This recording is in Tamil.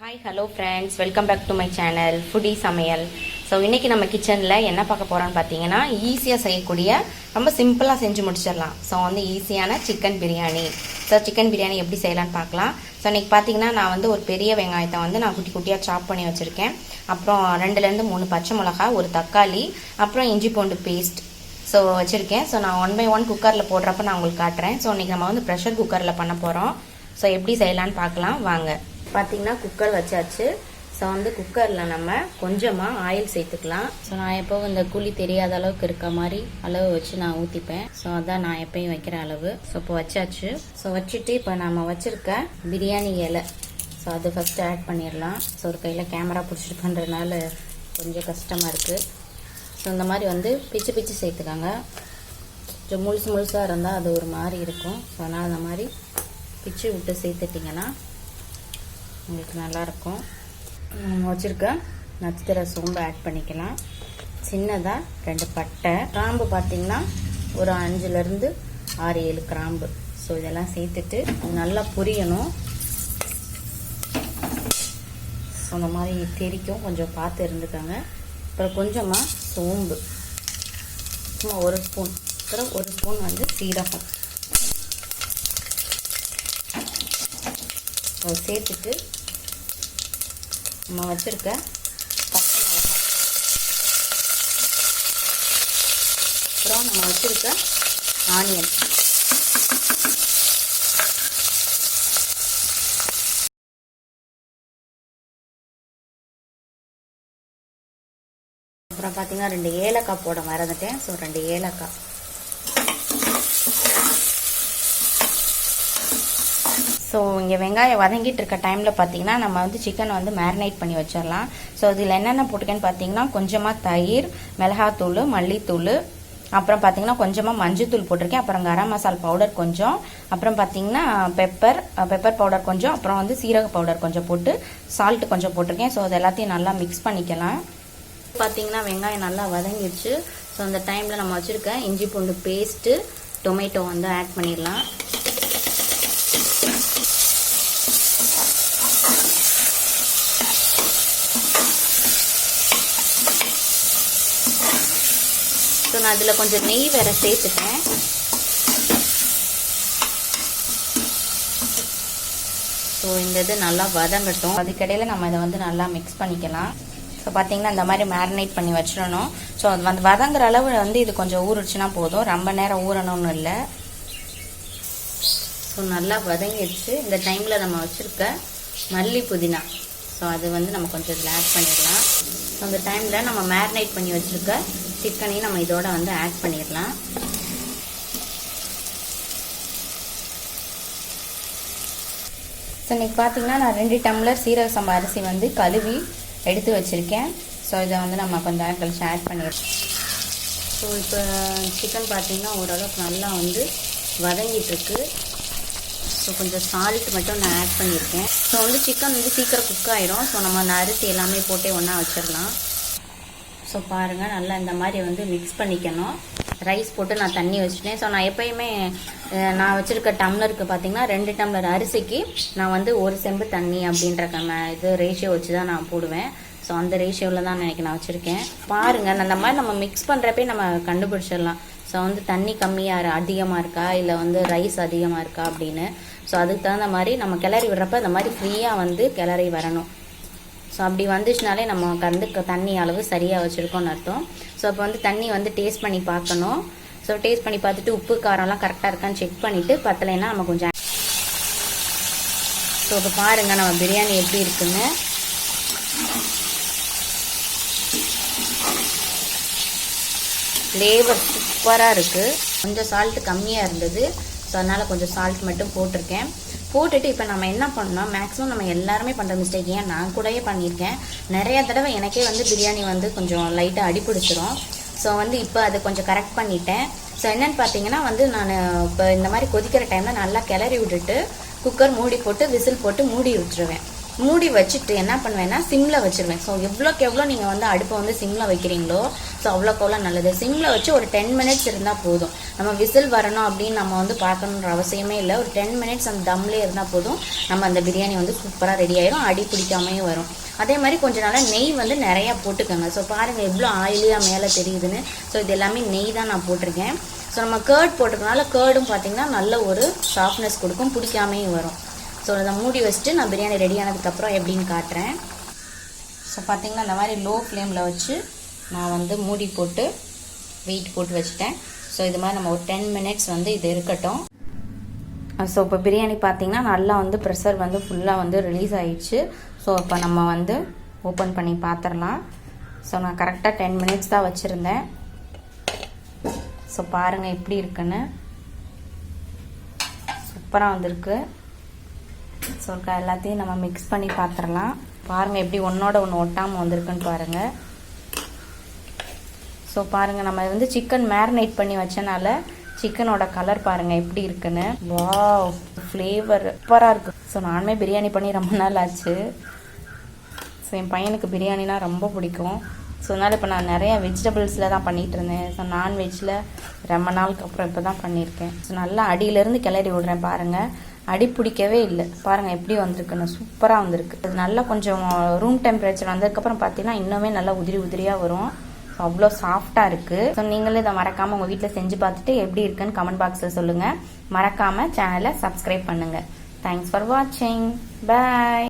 Hi hello friends, welcome back to my channel foodie சமையல். ஸோ இன்றைக்கி நம்ம கிச்சனில் என்ன பார்க்க போகிறோன்னு பார்த்தீங்கன்னா, ஈஸியாக செய்யக்கூடிய ரொம்ப சிம்பிளாக செஞ்சு முடிச்சிடலாம். ஸோ வந்து ஈஸியான chicken biryani. So chicken biryani எப்படி செய்யலான்னு பார்க்கலாம். ஸோ இன்றைக்கி பார்த்தீங்கன்னா நான் வந்து ஒரு பெரிய வெங்காயத்தை வந்து நான் குட்டி குட்டியாக சாப் பண்ணி வச்சுருக்கேன். அப்புறம் 2லேருந்து 3 பச்சை மிளகா, ஒரு தக்காளி, அப்புறம் இஞ்சி பூண்டு பேஸ்ட் ஸோ வச்சுருக்கேன். ஸோ நான் 1 by 1 குக்கரில் போடுறப்ப நான் உங்களுக்கு காட்டுறேன். ஸோ இன்றைக்கி நம்ம வந்து ப்ரெஷர் குக்கரில் பண்ண போகிறோம். ஸோ எப்படி செய்யலான்னு பார்க்கலாம் வாங்க. பார்த்தீங்கன்னா குக்கர் வச்சாச்சு. ஸோ வந்து குக்கரில் நம்ம கொஞ்சமாக ஆயில் சேர்த்துக்கலாம். ஸோ நான் எப்போவும் இந்த குழி தெரியாத அளவுக்கு இருக்க மாதிரி அளவு வச்சு நான் ஊற்றிப்பேன். ஸோ அதான் நான் எப்பயும் வைக்கிற அளவு. ஸோ இப்போ வச்சாச்சு. ஸோ வச்சுட்டு இப்போ நம்ம வச்சுருக்க பிரியாணி இலை, ஸோ அது ஃபஸ்ட்டு ஆட் பண்ணிடலாம். ஸோ ஒரு கையில் கேமரா பிடிச்சிட்டு பண்ணுறதுனால கொஞ்சம் கஷ்டமாக இருக்குது. ஸோ இந்த மாதிரி வந்து பிச்சு பிச்சு சேர்த்துக்காங்க. கொஞ்சம் முழுசாக இருந்தால் அது ஒரு மாதிரி இருக்கும். ஸோ அதனால் அந்த மாதிரி பிச்சு விட்டு சேர்த்துட்டிங்கன்னா உங்களுக்கு நல்லாயிருக்கும். நம்ம வச்சுருக்க நட்சத்திர சோம்பு ஆட் பண்ணிக்கலாம். சின்னதாக 2 பட்டை, கிராம்பு பார்த்திங்கன்னா ஒரு 5லேருந்து 6-7 கிராம்பு. ஸோ இதெல்லாம் சேர்த்துட்டு நல்லா புரியணும். ஸோ அந்த மாதிரி தெரிக்கும், கொஞ்சம் பார்த்து இருந்துக்கோங்க. அப்புறம் கொஞ்சமாக சோம்பு, சும்மா 1 ஸ்பூன். அப்புறம் 1 ஸ்பூன் வந்து சீரகம் சேர்த்துட்டு நம்ம வச்சுருக்க பச்சை மிளகாய், அப்புறம் நம்ம வச்சுருக்க ஆனியன், அப்புறம் பார்த்தீங்கன்னா 2 ஏலக்காய் போட மறந்துட்டேன். ஸோ 2 ஏலக்காய். ஸோ இங்கே வெங்காயம் வதங்கிட்டு இருக்க டைமில் பார்த்தீங்கன்னா நம்ம வந்து சிக்கனை வந்து மேரினேட் பண்ணி வச்சிடலாம். ஸோ இதில் என்னென்ன போட்டுக்கேன்னு பார்த்தீங்கன்னா, கொஞ்சமாக தயிர், மிளகாத்தூள், மல்லித்தூள், அப்புறம் பார்த்தீங்கன்னா கொஞ்சமாக மஞ்சத்தூள் போட்டிருக்கேன். அப்புறம் கரம் மசாலா பவுடர் கொஞ்சம், அப்புறம் பார்த்தீங்கன்னா பெப்பர் பவுடர் கொஞ்சம், அப்புறம் வந்து சீரக பவுடர் கொஞ்சம் போட்டு சால்ட்டு கொஞ்சம் போட்டிருக்கேன். ஸோ அது எல்லாத்தையும் நல்லா மிக்ஸ் பண்ணிக்கலாம். பார்த்தீங்கன்னா வெங்காயம் நல்லா வதங்கிடுச்சு. ஸோ அந்த டைமில் நம்ம வச்சுருக்க இஞ்சி பூண்டு பேஸ்ட்டு, டொமேட்டோ வந்து ஆட் பண்ணிடலாம். ஸோ நான் அதில் கொஞ்சம் நெய் வேறு சேர்த்துட்டேன். ஸோ இந்த இது நல்லா வதங்கட்டும். அதுக்கிடையில் நம்ம இதை வந்து நல்லா மிக்ஸ் பண்ணிக்கலாம். ஸோ பார்த்தீங்கன்னா இந்த மாதிரி மேரினேட் பண்ணி வச்சிடணும். ஸோ அது வந்து வதங்குற அளவு வந்து இது கொஞ்சம் ஊறிடுச்சுன்னா போதும், ரொம்ப நேரம் ஊறணும்னு இல்லை. ஸோ நல்லா வதங்கிடுச்சு. இந்த டைமில் நம்ம வச்சுருக்க மல்லி புதினா, ஸோ அது வந்து நம்ம கொஞ்சம் இதில் ஆட் பண்ணிடலாம். ஸோ அந்த டைமில் நம்ம மேரினேட் பண்ணி வச்சுருக்க சிக்கனையும் நம்ம இதோட வந்து ஆட் பண்ணிடலாம். ஸோ இன்றைக்கி பார்த்தீங்கன்னா நான் 2 டம்ளர் சீரக சம்பா அரிசி வந்து கழுவி எடுத்து வச்சுருக்கேன். ஸோ இதை வந்து நம்ம கொஞ்சம் நேரம் கழிச்சு ஆட் பண்ணிடுறோம். ஸோ இப்போ சிக்கன் பார்த்தீங்கன்னா ஓரளவுக்கு நல்லா வந்து வதங்கிட்டுருக்கு. ஸோ கொஞ்சம் சால்ட் மட்டும் நான் ஆட் பண்ணியிருக்கேன். ஸோ வந்து சிக்கன் வந்து சீக்கிரம் குக் ஆகிடும். ஸோ நம்ம அந்த அரிசி எல்லாமே போட்டே ஒன்றா வச்சிடலாம். ஸோ பாருங்கள், நல்லா இந்த மாதிரி வந்து மிக்ஸ் பண்ணிக்கணும். ரைஸ் போட்டு நான் தண்ணி வச்சுட்டேன். ஸோ நான் எப்போயுமே நான் வச்சுருக்க டம்ளருக்கு பார்த்தீங்கன்னா 2 டம்ளர் அரிசிக்கு நான் வந்து 1 செம்பு தண்ணி அப்படின்ற இது ரேஷியோ வச்சு தான் நான் போடுவேன். ஸோ அந்த ரேஷியோவில் தான் நான் வச்சுருக்கேன். பாருங்கள், அந்த மாதிரி நம்ம மிக்ஸ் பண்ணுறப்பே நம்ம கண்டுபிடிச்சிடலாம். ஸோ வந்து தண்ணி கம்மியாக அதிகமாக இருக்கா, இல்லை வந்து ரைஸ் அதிகமாக இருக்கா அப்படின்னு. ஸோ அதுக்கு தகுந்த மாதிரி நம்ம கிளறி விடுறப்ப இந்த மாதிரி ஃப்ரீயாக வந்து கிளறி வரணும். ஸோ அப்படி வந்துச்சுனாலே நம்ம வந்து தண்ணி அளவு சரியாக வச்சுருக்கோன்னு அர்த்தம். ஸோ இப்போ வந்து தண்ணி வந்து டேஸ்ட் பண்ணி பார்க்கணும். ஸோ டேஸ்ட் பண்ணி பார்த்துட்டு உப்பு காரம்லாம் கரெக்டாக இருக்கான்னு செக் பண்ணிவிட்டு பத்தலைன்னா நம்ம கொஞ்சம். ஸோ இப்போ பாருங்கள் நம்ம பிரியாணி எப்படி இருக்குன்னு. ஃப்ளேவர் சூப்பராக இருக்குது. கொஞ்சம் சால்ட்டு கம்மியாக இருந்தது. ஸோ அதனால் கொஞ்சம் சால்ட் மட்டும் போட்டிருக்கேன். போட்டுட்டு இப்போ நம்ம என்ன பண்ணோம், மேக்ஸிமம் நம்ம எல்லாருமே பண்ணுற மிஸ்டேக், ஏன் நான் கூடயே பண்ணியிருக்கேன் நிறையா தடவை, எனக்கே வந்து பிரியாணி வந்து கொஞ்சம் லைட்டாக அடிப்பிடிச்சிரும். ஸோ வந்து இப்போ அதை கொஞ்சம் கரெக்ட் பண்ணிட்டேன். ஸோ என்னென்னு பார்த்தீங்கன்னா வந்து நான் இப்போ இந்த மாதிரி கொதிக்கிற டைமில் நல்லா கிளறி விட்டுட்டு குக்கர் மூடி போட்டு விசில் போட்டு மூடி விட்டுருவேன். மூடி வச்சுட்டு என்ன பண்ணுவேன்னா சிம்மில் வச்சுருவேன். ஸோ எவ்வளோக்கு எவ்வளோ நீங்கள் வந்து அடுப்பை வந்து சிம்மில் வைக்கிறீங்களோ ஸோ அவ்வளோக்கு அவ்வளோ நல்லது. சிம்மில் வச்சு ஒரு 10 மினிட்ஸ் இருந்தால் போதும். நம்ம விசில் வரணும் அப்படின்னு நம்ம வந்து பார்க்கணுன்ற அவசியமே இல்லை. ஒரு 10 மினிட்ஸ் அந்த தம்லேயே இருந்தால் போதும். நம்ம அந்த பிரியாணி வந்து சூப்பராக ரெடி ஆயிடும், அடி பிடிக்காமே வரும். அதே மாதிரி கொஞ்சம் நாளாக நெய் வந்து நிறையா போட்டுக்கோங்க. ஸோ பாருங்கள் எவ்வளோ ஆயிலியாக மேலே தெரியுதுன்னு. ஸோ இது எல்லாமே நெய் தான் நான் போட்டிருக்கேன். ஸோ நம்ம கேர்ட் போட்டுக்கனால கேர்டும் பார்த்திங்கன்னா நல்ல ஒரு சாஃப்ட்னஸ் கொடுக்கும், பிடிக்காமே வரும். ஸோ அதை மூடி வச்சுட்டு நான் பிரியாணி ரெடி ஆனதுக்கப்புறம் எப்படின்னு காட்டுறேன். ஸோ பார்த்திங்கன்னா இந்த மாதிரி லோ ஃப்ளேமில் வச்சு நான் வந்து மூடி போட்டு வெயிட் போட்டு வச்சுட்டேன். ஸோ இது மாதிரி நம்ம ஒரு 10 மினிட்ஸ் வந்து இது இருக்கட்டும். ஸோ இப்போ பிரியாணி பார்த்திங்கன்னா நல்லா வந்து ப்ரெஷர் வந்து ஃபுல்லாக வந்து ரிலீஸ் ஆகிடுச்சு. ஸோ இப்போ நம்ம வந்து ஓப்பன் பண்ணி பார்த்துடலாம். ஸோ நான் கரெக்டாக 10 மினிட்ஸ் தான் வச்சுருந்தேன். ஸோ பாருங்கள் எப்படி இருக்குன்னு, சூப்பராக வந்திருக்கு. ஸோ எல்லாத்தையும் நம்ம மிக்ஸ் பண்ணி பார்த்துடலாம். பாருங்கள் எப்படி ஒன்றோட ஒன்று ஒட்டாமல் வந்திருக்குன்னு பாருங்கள். ஸோ பாருங்கள் நம்ம வந்து சிக்கன் மேரினேட் பண்ணி வச்சனால சிக்கனோட கலர் பாருங்கள் எப்படி இருக்குன்னு. வாவ், ஃப்ளேவர் சூப்பராக இருக்குது. ஸோ நானுமே பிரியாணி பண்ணி ரொம்ப நாள் ஆச்சு. ஸோ என் பையனுக்கு பிரியாணினா ரொம்ப பிடிக்கும். ஸோ அதனால் இப்போ நான் நிறைய வெஜிடபிள்ஸில் தான் பண்ணிகிட்டு இருந்தேன். ஸோ நான்வெஜ்ஜில் ரொம்ப நாளுக்கு அப்புறம் இப்போ தான் பண்ணியிருக்கேன். ஸோ நல்லா அடியிலேருந்து கிளறி விடுறேன் பாருங்கள். அடி பிடிக்கவே இல்லை. பாருங்கள் எப்படி வந்திருக்குன்னு, சூப்பராக வந்திருக்கு. அது நல்லா கொஞ்சம் ரூம் டெம்பரேச்சர் வந்ததுக்கப்புறம் பார்த்தீங்கன்னா இன்னுமே நல்லா உதிரி உதிரியாக வரும். ஸோ அவ்வளோ சாஃப்டாக இருக்குது. ஸோ நீங்களே இதை மறக்காமல் உங்கள் வீட்டில் செஞ்சு பார்த்துட்டு எப்படி இருக்குன்னு கமெண்ட் பாக்ஸில் சொல்லுங்கள். மறக்காமல் சேனலை சப்ஸ்கிரைப் பண்ணுங்கள். தேங்க்ஸ் ஃபார் வாட்சிங். பாய்.